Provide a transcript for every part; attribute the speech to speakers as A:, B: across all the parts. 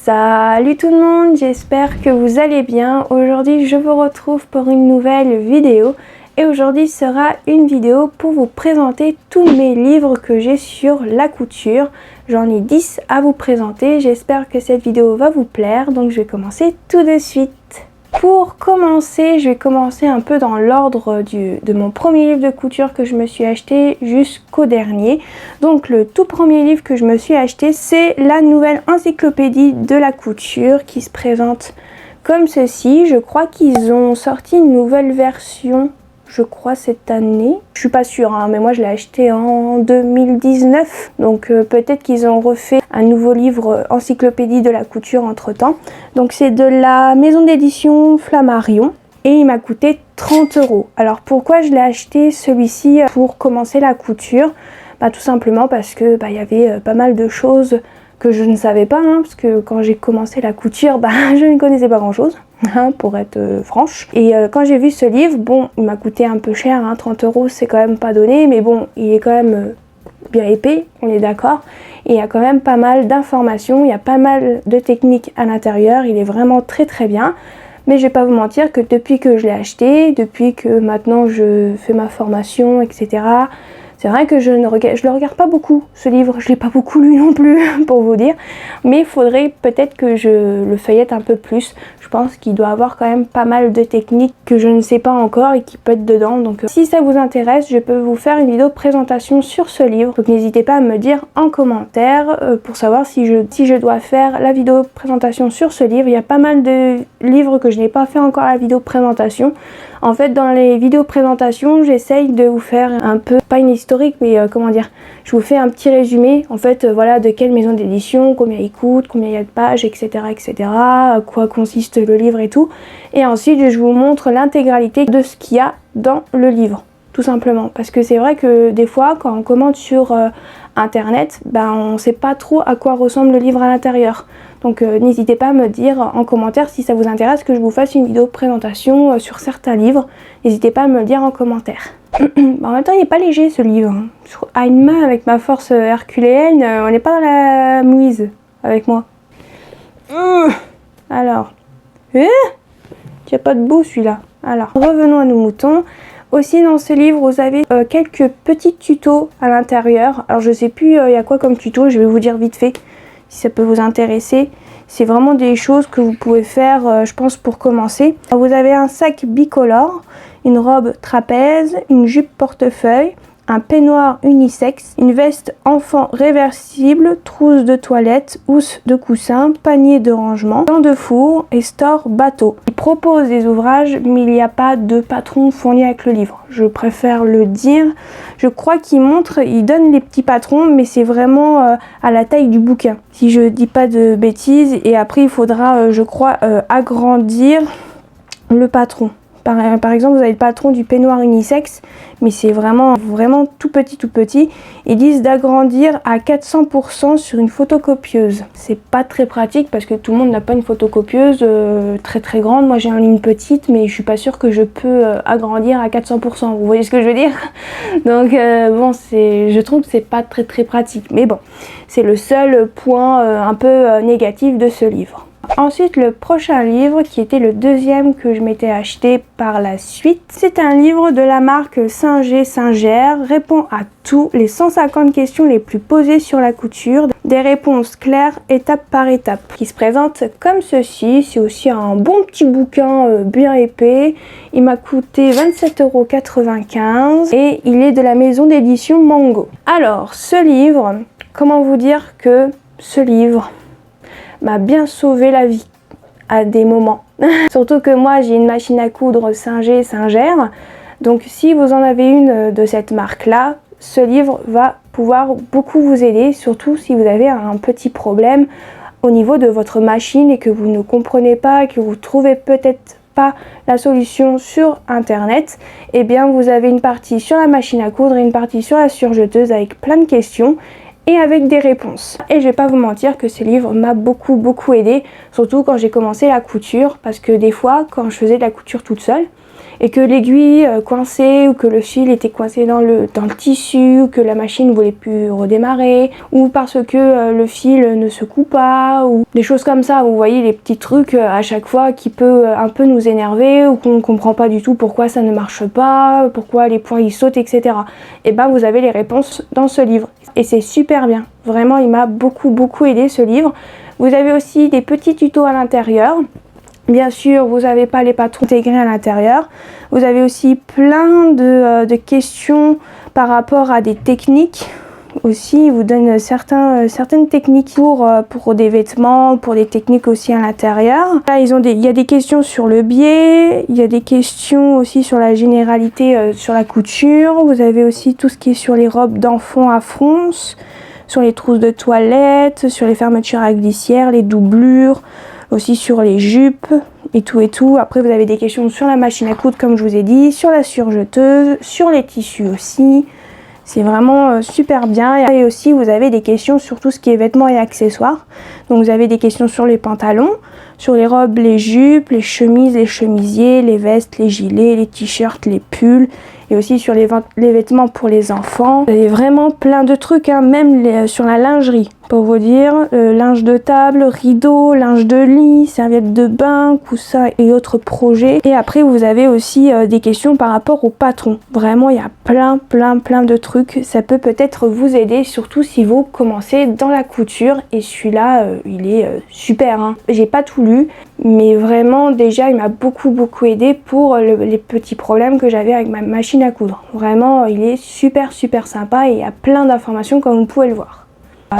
A: Salut tout le monde, j'espère que vous allez bien. Aujourd'hui je vous retrouve pour une nouvelle vidéo et aujourd'hui sera une vidéo pour vous présenter tous mes livres que j'ai sur la couture. J'en ai 10 à vous présenter, j'espère que cette vidéo va vous plaire, donc je vais commencer tout de suite. Pour commencer, je vais commencer un peu dans l'ordre de mon premier livre de couture que je me suis acheté jusqu'au dernier. Donc le tout premier livre que je me suis acheté, c'est la nouvelle encyclopédie de la couture qui se présente comme ceci. Je crois qu'ils ont sorti une nouvelle version, je crois cette année. Je suis pas sûre, hein, mais moi je l'ai acheté en 2019. Donc peut-être qu'ils ont refait un nouveau livre encyclopédie de la couture entre temps. Donc c'est de la maison d'édition Flammarion et il m'a coûté 30 €. Alors pourquoi je l'ai acheté celui-ci pour commencer la couture? Tout simplement parce que y avait pas mal de choses que je ne savais pas, hein, parce que quand j'ai commencé la couture, je ne connaissais pas grand chose, pour être franche. Et quand j'ai vu ce livre, bon, il m'a coûté un peu cher, 30 € c'est quand même pas donné, mais bon, il est quand même bien épais, on est d'accord. Et il y a quand même pas mal d'informations, il y a pas mal de techniques à l'intérieur, il est vraiment très très bien. Mais je vais pas vous mentir que depuis que je l'ai acheté, depuis que maintenant je fais ma formation, etc., c'est vrai que je le regarde pas beaucoup, ce livre, je l'ai pas beaucoup lu non plus, pour vous dire. Mais il faudrait peut-être que je le feuillette un peu plus. Je pense qu'il doit avoir quand même pas mal de techniques que je ne sais pas encore et qui peut être dedans. Donc si ça vous intéresse, je peux vous faire une vidéo de présentation sur ce livre. Donc n'hésitez pas à me dire en commentaire pour savoir si je dois faire la vidéo de présentation sur ce livre. Il y a pas mal de livres que je n'ai pas fait encore la vidéo de présentation. En fait, dans les vidéos présentation, j'essaye de vous faire un peu, pas une historique, mais comment dire, je vous fais un petit résumé, en fait, voilà, de quelle maison d'édition, combien il coûte, combien il y a de pages, etc., etc., à quoi consiste le livre et tout. Et ensuite, je vous montre l'intégralité de ce qu'il y a dans le livre, tout simplement. Parce que c'est vrai que des fois, quand on commande sur internet, on ne sait pas trop à quoi ressemble le livre à l'intérieur. Donc n'hésitez pas à me dire en commentaire si ça vous intéresse que je vous fasse une vidéo de présentation sur certains livres. N'hésitez pas à me le dire en commentaire. En même temps, il n'est pas léger ce livre. À une main, avec ma force herculéenne, on n'est pas dans la mouise avec moi. Alors, il n'y a pas de bout celui-là. Alors, revenons à nos moutons. Aussi dans ce livre, vous avez quelques petits tutos à l'intérieur. Alors je sais plus il y a quoi comme tuto, je vais vous dire vite fait si ça peut vous intéresser. C'est vraiment des choses que vous pouvez faire, je pense, pour commencer. Alors, vous avez un sac bicolore, une robe trapèze, une jupe portefeuille, un peignoir unisexe, une veste enfant réversible, trousse de toilette, housse de coussin, panier de rangement, gants de four et store bateau. Il propose des ouvrages, mais il n'y a pas de patron fourni avec le livre. Je préfère le dire. Je crois qu'il donne les petits patrons, mais c'est vraiment à la taille du bouquin. Si je dis pas de bêtises, et après il faudra, je crois, agrandir le patron. Par exemple, vous avez le patron du peignoir unisexe, mais c'est vraiment tout petit. Ils disent d'agrandir à 400% sur une photocopieuse. C'est pas très pratique parce que tout le monde n'a pas une photocopieuse très grande. Moi j'ai une ligne petite, mais je suis pas sûre que je peux agrandir à 400%. Vous voyez ce que je veux dire? Donc bon, je trouve que c'est pas très pratique. Mais bon, c'est le seul point un peu négatif de ce livre. Ensuite, le prochain livre, qui était le deuxième que je m'étais acheté par la suite, c'est un livre de la marque Singer, répond à tous les 150 questions les plus posées sur la couture, des réponses claires étape par étape, qui se présente comme ceci. C'est aussi un bon petit bouquin bien épais. Il m'a coûté 27,95 € et il est de la maison d'édition Mango. Alors, ce livre, comment vous dire que ce livre m'a bien sauvé la vie à des moments. Surtout que moi j'ai une machine à coudre Singer. Donc si vous en avez une de cette marque là, ce livre va pouvoir beaucoup vous aider, surtout si vous avez un petit problème au niveau de votre machine et que vous ne comprenez pas, que vous trouvez peut-être pas la solution sur internet. Et bien vous avez une partie sur la machine à coudre et une partie sur la surjeteuse avec plein de questions et avec des réponses. Et je vais pas vous mentir que ce livre m'a beaucoup aidé, surtout quand j'ai commencé la couture, parce que des fois quand je faisais de la couture toute seule, et que l'aiguille coincée ou que le fil était coincé dans le tissu ou que la machine ne voulait plus redémarrer ou parce que le fil ne se coupe pas ou des choses comme ça. Vous voyez les petits trucs à chaque fois qui peut un peu nous énerver ou qu'on ne comprend pas du tout pourquoi ça ne marche pas, pourquoi les points ils sautent, etc. Et ben vous avez les réponses dans ce livre et c'est super bien. Vraiment il m'a beaucoup aidé ce livre. Vous avez aussi des petits tutos à l'intérieur. Bien sûr, vous n'avez pas les patrons intégrés à l'intérieur. Vous avez aussi plein de questions par rapport à des techniques. Aussi, il vous donne certaines techniques pour des vêtements, pour des techniques aussi à l'intérieur. Là, il y a des questions sur le biais, il y a des questions aussi sur la généralité, sur la couture. Vous avez aussi tout ce qui est sur les robes d'enfants à fronce, sur les trousses de toilette, sur les fermetures à glissière, les doublures, aussi sur les jupes et tout. Après vous avez des questions sur la machine à coudre comme je vous ai dit, sur la surjeteuse, sur les tissus aussi. C'est vraiment super bien. Et aussi vous avez des questions sur tout ce qui est vêtements et accessoires. Donc vous avez des questions sur les pantalons, sur les robes, les jupes, les chemises, les chemisiers, les vestes, les gilets, les t-shirts, les pulls. Et aussi sur les vêtements pour les enfants. Vous avez vraiment plein de trucs, hein, même sur la lingerie. Pour vous dire, linge de table, rideaux, linge de lit, serviettes de bain, coussins et autres projets. Et après vous avez aussi des questions par rapport au patron. Vraiment il y a plein de trucs. Ça peut peut-être vous aider, surtout si vous commencez dans la couture. Et celui-là, il est super. Hein. J'ai pas tout lu, mais vraiment déjà il m'a beaucoup aidé pour les petits problèmes que j'avais avec ma machine à coudre. Vraiment il est super sympa et il y a plein d'informations comme vous pouvez le voir.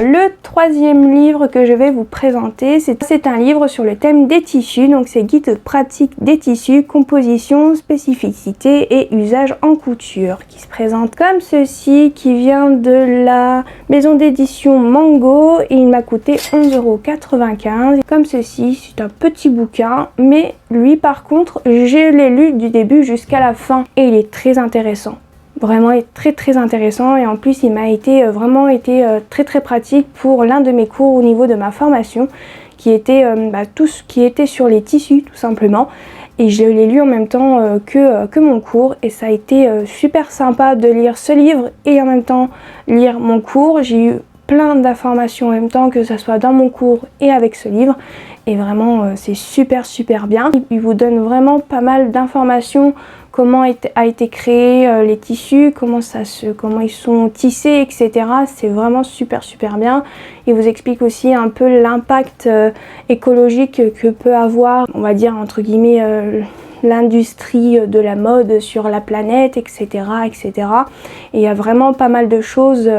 A: Le troisième livre que je vais vous présenter, c'est un livre sur le thème des tissus. Donc c'est guide pratique des tissus, composition, spécificité et usage en couture, qui se présente comme ceci, qui vient de la maison d'édition Mango et il m'a coûté 11,95 €. Comme ceci, c'est un petit bouquin, mais lui par contre je l'ai lu du début jusqu'à la fin et il est très intéressant. Vraiment très intéressant et en plus il m'a vraiment été très pratique pour l'un de mes cours au niveau de ma formation qui était tout ce qui était sur les tissus tout simplement et je l'ai lu en même temps que mon cours et ça a été super sympa de lire ce livre et en même temps lire mon cours. J'ai eu plein d'informations en même temps que ce soit dans mon cours et avec ce livre et vraiment c'est super bien. Il vous donne vraiment pas mal d'informations, comment a été créé les tissus, comment ils sont tissés, etc. C'est vraiment super bien. Il vous explique aussi un peu l'impact écologique que peut avoir, on va dire entre guillemets, l'industrie de la mode sur la planète, etc. Et il y a vraiment pas mal de choses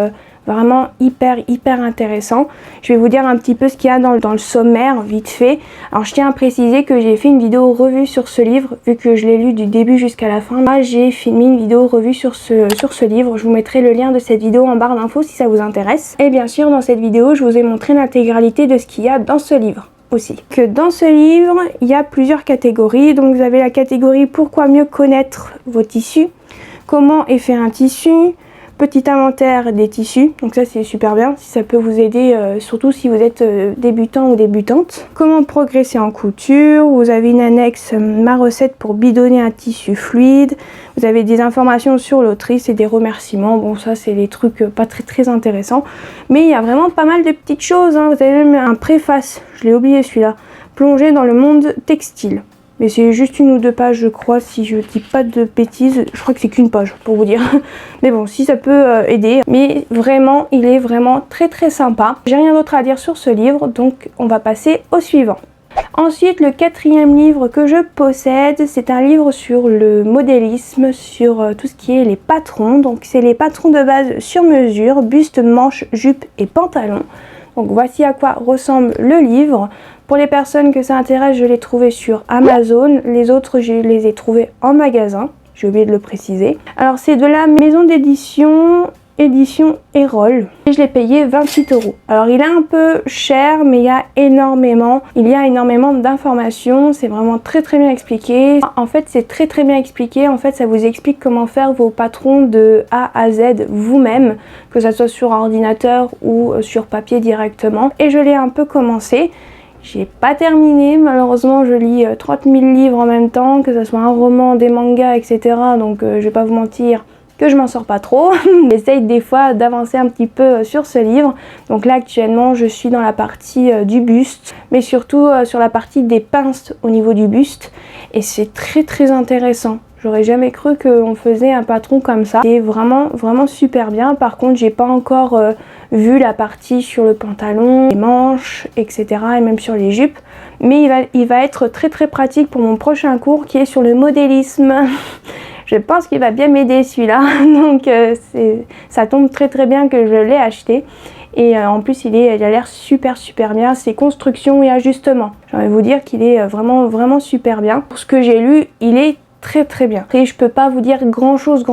A: vraiment hyper intéressant. Je vais vous dire un petit peu ce qu'il y a dans le sommaire vite fait. Alors je tiens à préciser que j'ai fait une vidéo revue sur ce livre vu que je l'ai lu du début jusqu'à la fin. Là j'ai filmé une vidéo revue sur ce livre. Je vous mettrai le lien de cette vidéo en barre d'infos si ça vous intéresse. Et bien sûr dans cette vidéo je vous ai montré l'intégralité de ce qu'il y a dans ce livre aussi. Que dans ce livre il y a plusieurs catégories. Donc vous avez la catégorie pourquoi mieux connaître vos tissus, comment est fait un tissu, petit inventaire des tissus, donc ça c'est super bien, si ça peut vous aider, surtout si vous êtes débutant ou débutante. Comment progresser en couture, vous avez une annexe, ma recette pour bidonner un tissu fluide, vous avez des informations sur l'autrice et des remerciements, bon ça c'est des trucs pas très intéressants, mais il y a vraiment pas mal de petites choses, hein. Vous avez même un préface, je l'ai oublié celui-là, plongé dans le monde textile. Mais c'est juste une ou deux pages je crois, si je dis pas de bêtises, je crois que c'est qu'une page pour vous dire. Mais bon, si ça peut aider. Mais vraiment, il est vraiment très sympa. J'ai rien d'autre à dire sur ce livre, donc on va passer au suivant. Ensuite, le quatrième livre que je possède, c'est un livre sur le modélisme, sur tout ce qui est les patrons. Donc c'est les patrons de base sur mesure, buste, manche, jupe et pantalon. Donc voici à quoi ressemble le livre. Pour les personnes que ça intéresse, je l'ai trouvé sur Amazon. Les autres, je les ai trouvés en magasin. J'ai oublié de le préciser. Alors c'est de la maison d'édition, édition Erol. Et je l'ai payé 28 €. Alors il est un peu cher, mais il y a énormément d'informations. C'est vraiment très bien expliqué. En fait c'est très bien expliqué. En fait ça vous explique comment faire vos patrons de A à Z vous-même, que ça soit sur ordinateur ou sur papier directement. Et je l'ai un peu commencé. J'ai pas terminé, malheureusement je lis 30 000 livres en même temps, que ce soit un roman, des mangas, etc. Donc je vais pas vous mentir que je m'en sors pas trop. J'essaye des fois d'avancer un petit peu sur ce livre. Donc là actuellement je suis dans la partie du buste, mais surtout sur la partie des pinces au niveau du buste. Et c'est très intéressant. J'aurais jamais cru qu'on faisait un patron comme ça. C'est vraiment super bien. Par contre, j'ai pas encore vu la partie sur le pantalon, les manches, etc. et même sur les jupes. Mais il va être très pratique pour mon prochain cours qui est sur le modélisme. Je pense qu'il va bien m'aider celui-là. Donc ça tombe très bien que je l'ai acheté. Et en plus il a l'air super bien, c'est construction et ajustement. J'ai envie de vous dire qu'il est vraiment super bien. Pour ce que j'ai lu, il est très bien. Et je peux pas vous dire grand chose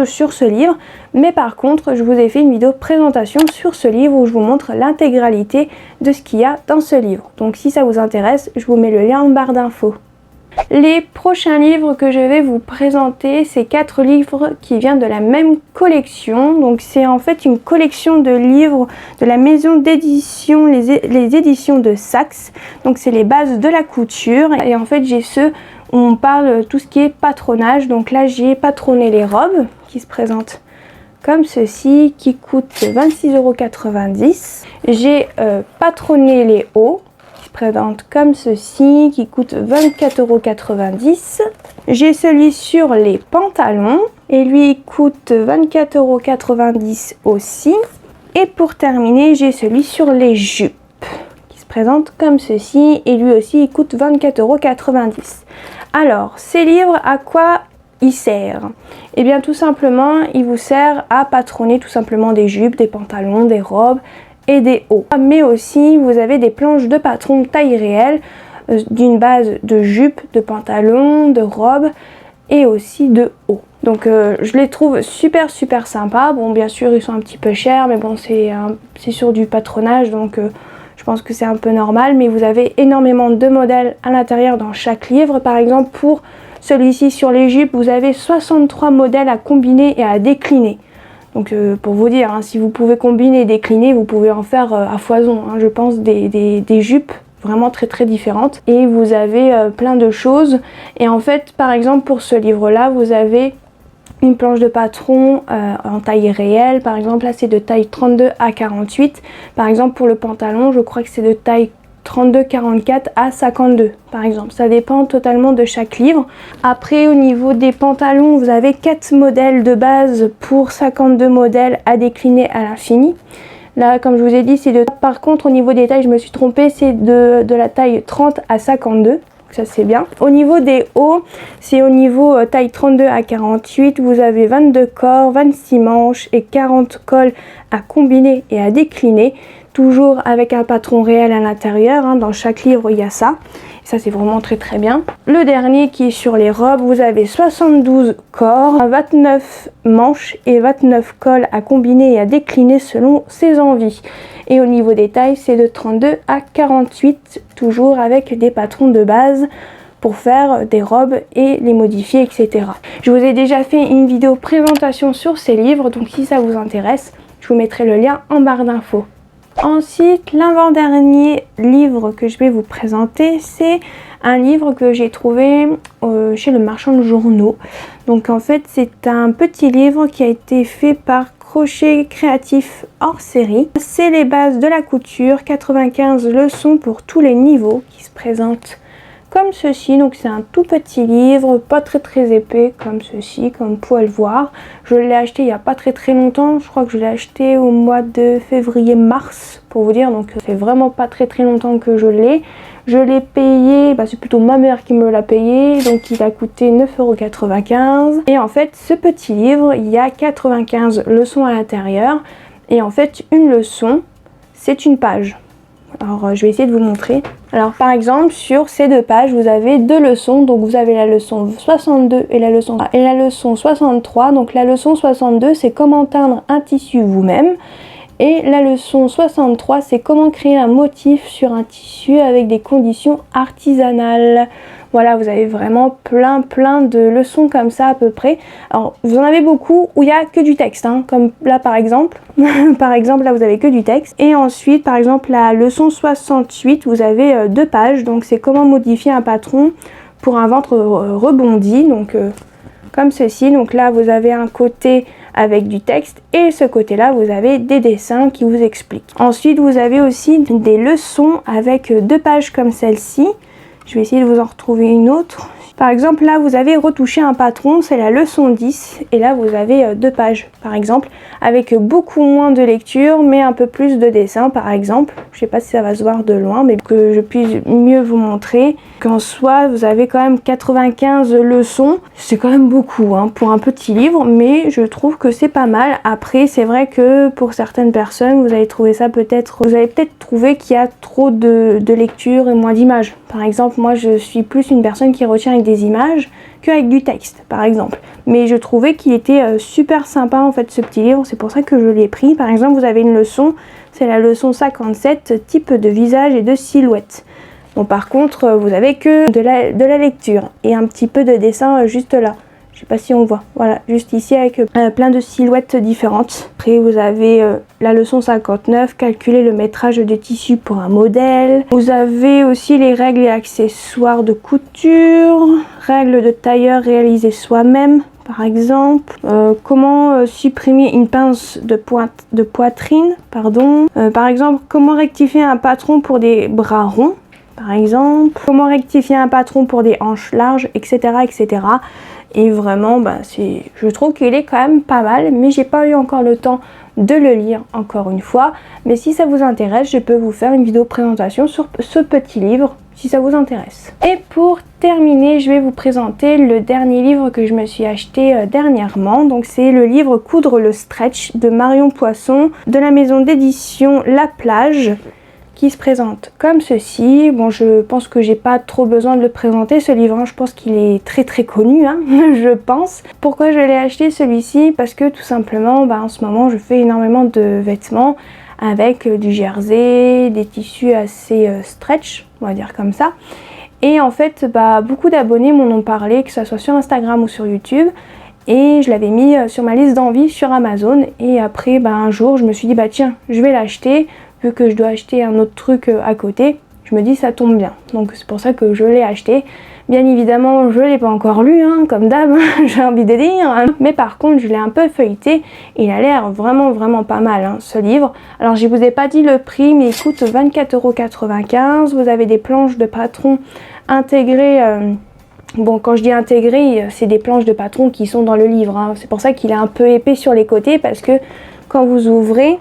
A: sur ce livre, mais par contre je vous ai fait une vidéo présentation sur ce livre où je vous montre l'intégralité de ce qu'il y a dans ce livre. Donc si ça vous intéresse, je vous mets le lien en barre d'infos. Les prochains livres que je vais vous présenter, c'est 4 livres qui viennent de la même collection. Donc c'est en fait une collection de livres de la maison d'édition, les éditions de Saxe. Donc c'est les bases de la couture. Et en fait j'ai ceux où on parle tout ce qui est patronage. Donc là j'ai patronné les robes qui se présentent comme ceci, qui coûtent 26,90 €. J'ai patronné les hauts, présente comme ceci, qui coûte 24,90 €. J'ai celui sur les pantalons et lui coûte 24,90 € aussi. Et pour terminer, j'ai celui sur les jupes qui se présente comme ceci et lui aussi il coûte 24,90 €. Alors, ces livres, à quoi il sert? Et bien tout simplement, il vous sert à patronner tout simplement des jupes, des pantalons, des robes et des hauts. Mais aussi vous avez des planches de patron taille réelle d'une base de jupe, de pantalon, de robe et aussi de hauts. Donc je les trouve super sympa. Bon bien sûr ils sont un petit peu chers, mais bon c'est sur du patronage, donc je pense que c'est un peu normal. Mais vous avez énormément de modèles à l'intérieur dans chaque livre. Par exemple pour celui-ci sur les jupes, vous avez 63 modèles à combiner et à décliner. Donc pour vous dire, hein, si vous pouvez combiner et décliner, vous pouvez en faire à foison, hein, je pense, des jupes vraiment très différentes. Et vous avez plein de choses. Et en fait, par exemple, pour ce livre-là, vous avez une planche de patron en taille réelle. Par exemple, là, c'est de taille 32 à 48. Par exemple, pour le pantalon, je crois que c'est de taille 32, 44 à 52 par exemple. Ça dépend totalement de chaque livre. Après au niveau des pantalons, vous avez 4 modèles de base pour 52 modèles à décliner à l'infini. Là comme je vous ai dit c'est de... Par contre au niveau des tailles je me suis trompée, c'est de la taille 30 à 52. Ça c'est bien. Au niveau des hauts, c'est au niveau taille 32 à 48, vous avez 22 corps, 26 manches et 40 cols à combiner et à décliner. Toujours avec un patron réel à l'intérieur, hein, dans chaque livre il y a ça. Et ça c'est vraiment très bien. Le dernier qui est sur les robes, vous avez 72 corps, 29 manches et 29 cols à combiner et à décliner selon ses envies. Et au niveau des tailles, c'est de 32 à 48, toujours avec des patrons de base pour faire des robes et les modifier, etc. Je vous ai déjà fait une vidéo présentation sur ces livres, donc si ça vous intéresse, je vous mettrai le lien en barre d'infos. Ensuite, l'avant-dernier livre que je vais vous présenter, c'est un livre que j'ai trouvé chez le marchand de journaux. Donc en fait, c'est un petit livre qui a été fait par Crochet Créatif hors série. C'est les bases de la couture, 95 leçons pour tous les niveaux qui se présentent comme ceci. Donc c'est un tout petit livre, pas très épais comme ceci, comme vous pouvez le voir. Je l'ai acheté il n'y a pas très longtemps, je crois que je l'ai acheté au mois de février-mars pour vous dire, donc ça fait vraiment pas très longtemps que je l'ai. Je l'ai payé, c'est plutôt ma mère qui me l'a payé, donc il a coûté 9,95 €. Et en fait ce petit livre, il y a 95 leçons à l'intérieur et en fait une leçon c'est une page. Alors je vais essayer de vous montrer. Alors par exemple sur ces 2 pages vous avez 2 leçons, donc vous avez la leçon 62 et la leçon 63. Donc la leçon 62 c'est comment teindre un tissu vous-même Et la leçon 63, c'est comment créer un motif sur un tissu avec des conditions artisanales. Voilà, vous avez vraiment plein de leçons comme ça à peu près. Alors, vous en avez beaucoup où il n'y a que du texte, hein, comme là par exemple. Par exemple, là vous avez que du texte. Et ensuite, par exemple, la leçon 68, vous avez 2 pages. Donc, c'est comment modifier un patron pour un ventre rebondi. Donc, comme ceci. Donc là, vous avez un côté avec du texte et ce côté-là, vous avez des dessins qui vous expliquent. Ensuite, vous avez aussi des leçons avec 2 pages comme celle-ci. Je vais essayer de vous en retrouver une autre. Par exemple, là, vous avez retouché un patron, c'est la leçon 10. Et là, vous avez 2 pages, par exemple, avec beaucoup moins de lecture, mais un peu plus de dessin, par exemple. Je ne sais pas si ça va se voir de loin, mais que je puisse mieux vous montrer. Qu'en soi, vous avez quand même 95 leçons. C'est quand même beaucoup hein, pour un petit livre, mais je trouve que c'est pas mal. Après, c'est vrai que pour certaines personnes, vous allez trouver ça peut-être... Vous allez peut-être trouver qu'il y a trop de lecture et moins d'images. Par exemple, moi, je suis plus une personne qui retient avec des images qu'avec du texte, par exemple. Mais je trouvais qu'il était super sympa, en fait, ce petit livre. C'est pour ça que je l'ai pris. Par exemple, vous avez une leçon, c'est la leçon 57, type de visage et de silhouette. Bon, par contre, vous avez que de la lecture et un petit peu de dessin juste là. Je sais pas si on voit. Voilà, juste ici avec plein de silhouettes différentes. Après, vous avez la leçon 59, calculer le métrage de tissu pour un modèle. Vous avez aussi les règles et accessoires de couture, règles de tailleur réalisées soi-même. Par exemple, comment supprimer une pince de poitrine, par exemple, comment rectifier un patron pour des bras ronds. Par exemple, comment rectifier un patron pour des hanches larges, etc. etc. Et vraiment, je trouve qu'il est quand même pas mal, mais j'ai pas eu encore le temps de le lire encore une fois. Mais si ça vous intéresse, je peux vous faire une vidéo présentation sur ce petit livre, si ça vous intéresse. Et pour terminer, je vais vous présenter le dernier livre que je me suis acheté dernièrement. Donc c'est le livre Coudre le stretch de Marion Poisson, de la maison d'édition La Plage, qui se présente comme ceci. Bon, je pense que j'ai pas trop besoin de le présenter ce livre, hein. Je pense qu'il est très connu, hein, je pense. Pourquoi je l'ai acheté celui-ci? Parce que tout simplement, en ce moment, je fais énormément de vêtements avec du jersey, des tissus assez stretch, on va dire comme ça. Et en fait, beaucoup d'abonnés m'en ont parlé, que ce soit sur Instagram ou sur YouTube. Et je l'avais mis sur ma liste d'envie sur Amazon. Et après, un jour, je me suis dit, tiens, je vais l'acheter. Vu que je dois acheter un autre truc à côté, je me dis ça tombe bien. Donc c'est pour ça que je l'ai acheté. Bien évidemment, je ne l'ai pas encore lu, hein, comme d'hab, j'ai envie de dire. Mais par contre, je l'ai un peu feuilleté. Il a l'air vraiment pas mal, hein, ce livre. Alors je ne vous ai pas dit le prix, mais il coûte 24,95 €. Vous avez des planches de patron intégrées. Bon, quand je dis intégrées, c'est des planches de patron qui sont dans le livre, hein. C'est pour ça qu'il est un peu épais sur les côtés, parce que quand vous ouvrez...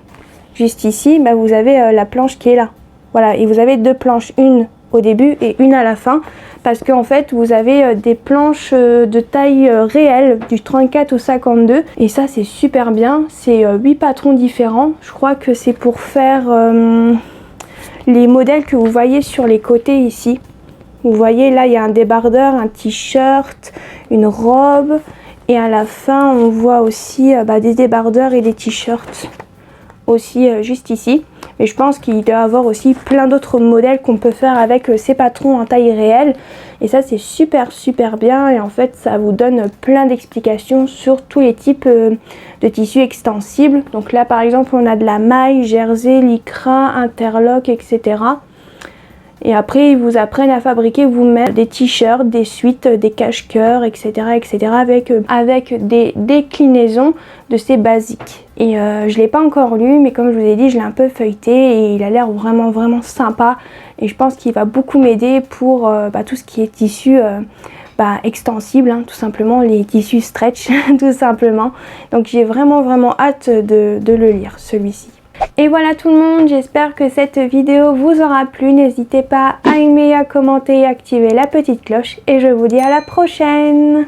A: Juste ici, vous avez la planche qui est là. Voilà, et vous avez 2 planches, une au début et une à la fin. Parce qu'en fait, vous avez des planches de taille réelle, du 34 au 52. Et ça, c'est super bien. C'est 8 patrons différents. Je crois que c'est pour faire les modèles que vous voyez sur les côtés ici. Vous voyez, là, il y a un débardeur, un t-shirt, une robe. Et à la fin, on voit aussi des débardeurs et des t-shirts. Aussi juste ici, mais je pense qu'il doit y avoir aussi plein d'autres modèles qu'on peut faire avec ces patrons en taille réelle, et ça c'est super bien. Et en fait ça vous donne plein d'explications sur tous les types de tissus extensibles. Donc là par exemple on a de la maille, jersey, lycra, interlock, etc. Et après ils vous apprennent à fabriquer vous-même des t-shirts, des suites, des cache-cœurs, etc. avec des déclinaisons de ces basiques. Et je ne l'ai pas encore lu, mais comme je vous ai dit, je l'ai un peu feuilleté et il a l'air vraiment sympa. Et je pense qu'il va beaucoup m'aider pour tout ce qui est tissu extensible, hein, tout simplement, les tissus stretch, tout simplement. Donc j'ai vraiment hâte de le lire, celui-ci. Et voilà tout le monde, j'espère que cette vidéo vous aura plu. N'hésitez pas à aimer, à commenter et à activer la petite cloche. Et je vous dis à la prochaine!